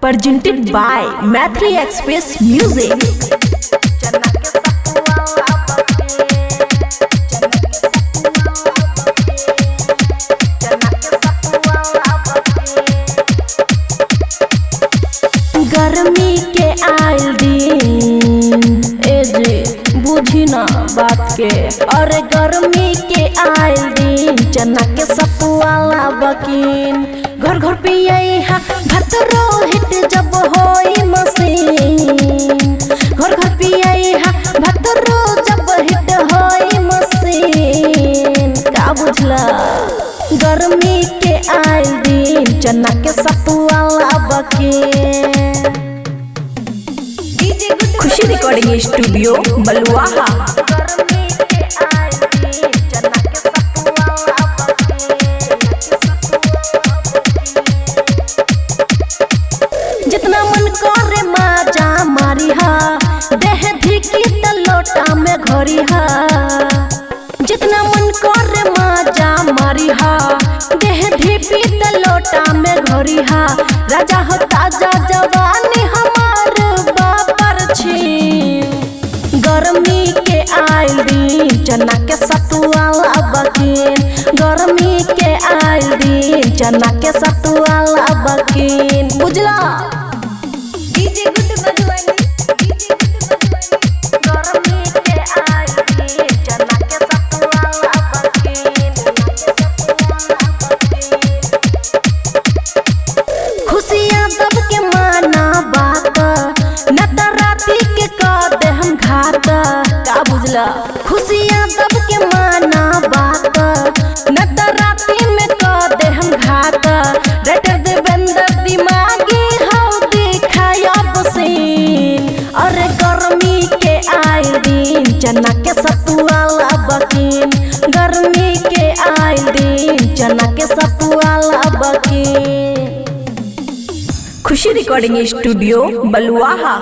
presented by Mathri Express Music. गर्मी के आइल दिन ए जे बुझी ना बात के, अरे गर्मी के आइल दिन चना के सतुआला बकीन घर घर पियई भात रोहित जब होई मशीन, घर घर पियई भात रो जब हिट होई मशीन। का बुझला गर्मी के आइल दिन चना के सतुआला बकीन। खुशी रिकॉर्डिंग स्टूडियो बलुआहा। जितना मन करे माजा मारी हा, देह धिकी त लोटा में घोरी हा। जितना मन करे माजा मारी हा, देह धिपी त लोटा में घोरी हा। राजा हो ताजा जवानी हमार बापर छी, गर्मी के आइल दिन चना के सतुआला बकीन। गर्मी के आइल दिन चना के सतुआला बकीन। बुझला डीजे गुड बजवानी, गर्मी के आइल दिन चना के सतुआला बकीन। खुशियां दब के माना बात न त राती के कर दे हम घात। का बुझला खुशियां दब के माना बात न त राती में कर दे हम घात। रेटर देवेंद्र दिमागी हो दिखायब सीन, अरे गर्मी के आइल दिन चना के सतुआला बकीन। गर्मी के आइल दिन चना के सतुआला बकीन। खुशी रिकॉर्डिंग स्टूडियो बलुआहा।